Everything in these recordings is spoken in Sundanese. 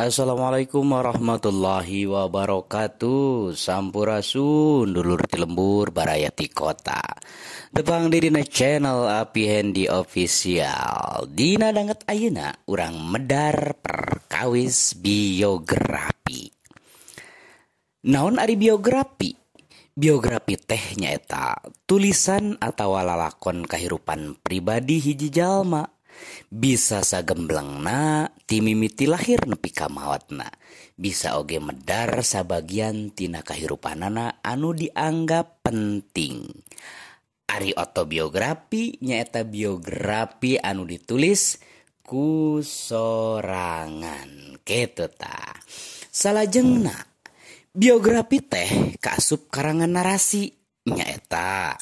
Assalamualaikum warahmatullahi wabarakatuh. Sampurasun dulur ti lembur barayati kota. Tepang dina channel Api Handy Official. Dina danget ayeuna urang medar perkawis biografi. Naon ari biografi? Biografi teh nyaeta tulisan atawa lalakon kahirupan pribadi hiji jalma. Bisa sagemblengna ti mimiti lahir nepi ka maotna. Bisa oge medar sabagian tina kahirupanana anu dianggap penting. Ari autobiografi nyaeta biografi anu ditulis ku sorangan. Kitu tah. Salajengna biografi teh kaasup karangan narasi nyaeta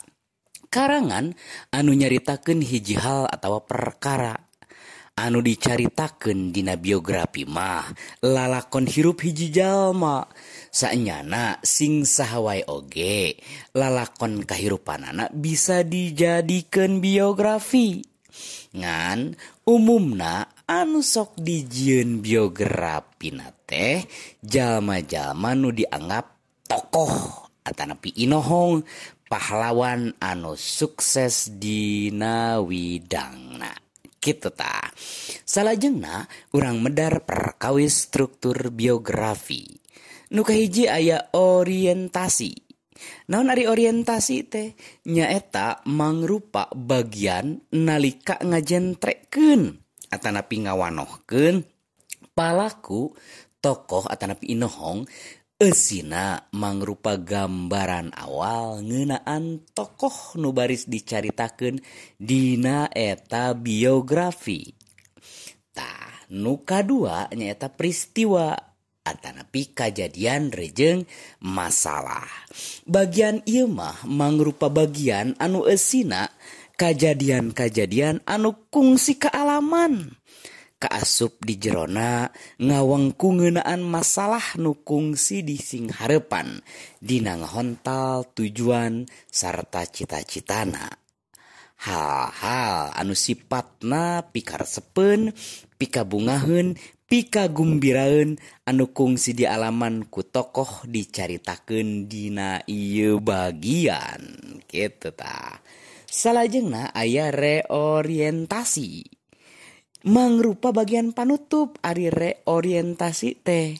karangan anu nyaritakeun hiji hal atawa perkara. Anu dicaritakeun dina biografi mah lalakon hirup hiji jalma. Saenyana sing saha wae oge lalakon kahirupanana bisa dijadikeun biografi. Ngan umumna anu sok dijieun biografina teh jalma-jalma nu dianggap tokoh atanapi inohong pahlawan anu sukses dina widangna. Kitu tah. Salajengna urang medar perkawis struktur biografi. Nu kahiji aya orientasi. Naon ari orientasi teh? Nyaeta mangrupa bagian nalika ngajentrekeun atanapi ngawanohkeun palaku tokoh atanapi inohong eusina mangrupa gambaran awal ngeunaan tokoh nu baris dicaritakeun dina eta biografi. Tah, nu kadua nyaeta peristiwa atanapi kajadian rejeung masalah. Bagian ieu mah mangrupa bagian anu eusina kajadian-kajadian anu kungsi kaalaman. Kaasup di jerona ngawengku ngeunaan masalah nu kungsi di sing hareupan dina ngahontal tujuan sarta cita-citana. Hal-hal anu sifatna pikaresepeun, pikabungaheun, pikagumbiraeun anu kungsi dialaman ku tokoh dicaritakeun dina ieu bagian. Kitu tah. Salajengna aya reorientasi. Mangrupa bagian panutup ari reorientasi teh.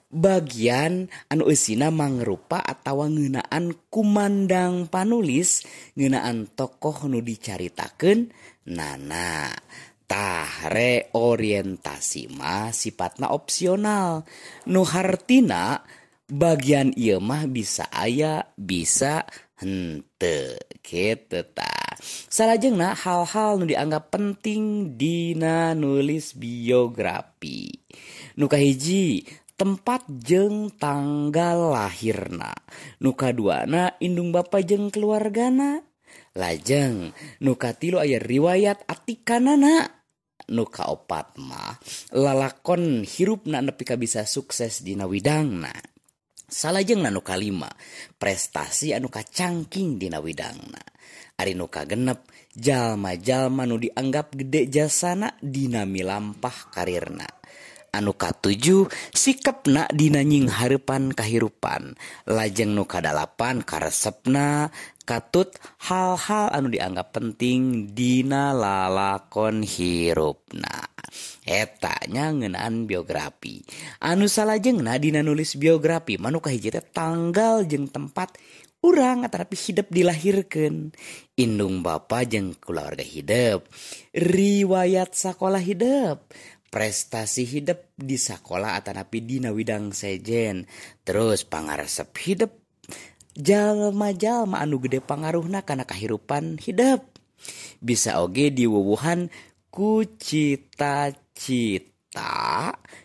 Bagian anu eusina mangrupa atawa ngeunaan kumandang panulis ngeunaan tokoh nu dicaritakeun nana. Tah reorientasi mah sifatna opsional. Nu hartina bagian ieu mah bisa aya, bisa henteu. Kitu tah. Salajengna hal-hal nu dianggap penting dina nulis biografi. Nu kahiji tempat jeung tanggal lahirna. Nu kaduana indung bapa jeung keluargana. Lajeng nu katilu aya riwayat atikanana. Nu kaopat mah lalakon hirupna nepi ka bisa sukses dina widangna. Salajengna nu kalima prestasi anu kacangking dina widangna. Ari nu kagenep jalma-jalma nu dianggap gede jasana dina milampah karirna. Anu katujuh sikepna dina nying hareupan kahirupan. Lajeng nu kadalapan karesepna katut hal-hal anu dianggap penting dina lalakon hirupna. Eta nya ngeunaan biografi. Anu salajengna dina nulis biografi manu kahiji teh tanggal jeung tempat urang atanapi hidup dilahirkeun. Indung bapa jeung keluarga hidup. Riwayat sakola hidup. Prestasi hidup di sakola atanapi dina widang sejen. Terus pangaresep hidup jalma-jalma anu gede pangaruhna kana kahirupan hidup. Bisa oge diwuwuhan ku cita-cita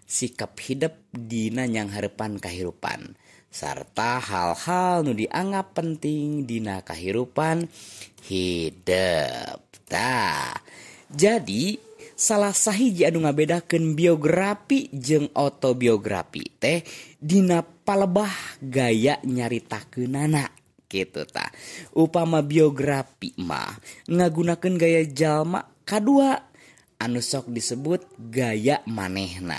sikap hidup dina nyang hareupan kahirupan sarta hal-hal nu dianggap penting dina kahirupan hidup. Tah, jadi salah sahiji anu ngabedakeun biografi jeung autobiografi teh dina palebah gaya nyaritakeunana kitu tah. Upama biografi mah ngagunakeun gaya jalma kadua anu sok disebut gaya manehna.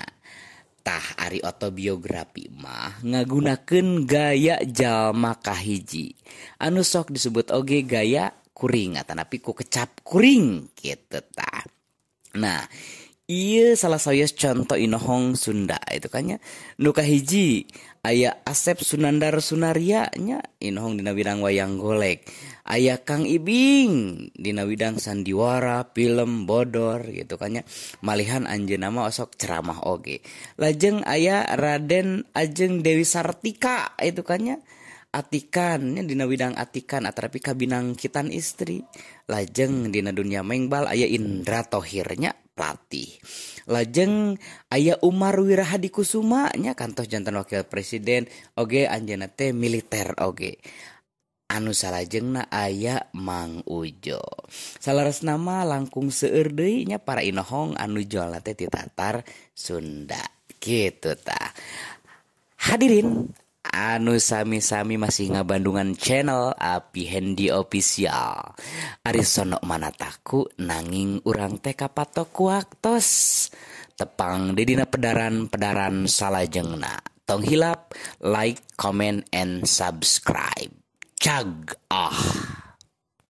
Tah ari autobiografi mah ngagunakeun gaya jalma kahiji anu sok disebut oge gaya kuring atanapi ku kecap kuring kitu tah. Nah, ieu salah sawias contoh inohong Sunda itu kan nya. Nu kahiji aya Asep Sunandar Sunaria nya inohong dina bidang wayang golek. Aya Kang Ibing dina bidang sandiwara, film, bodor gitu kan nya. Malihan anjeunna mah osok ceramah oge. Lajeng aya Raden Ajeng Dewi Sartika itu kan nya. Atikan nya dina bidang atikan atrapi kabinangkitan istri. Lajeng dina dunia mengbal aya Indra Thohirnya pelatih. Lajeng aya Umar Wirahadikusuma nya kantos janten wakil presiden oge anjeunna teh militer oge. Anu salajengna aya Mang Ujo. Salaresna mah langkung seueur deui nya para inohong anu jualna teh ti Tatar Sunda. Kitu tah. Hadirin anu sami-sami masih ngabandungan channel Api Hendy Official. Ari sono manataku nanging urang teh kapatok kuaktos. Tepang di dina pedaran-pedaran salajengna. Tong hilap, like, comment, and subscribe. Cag ah.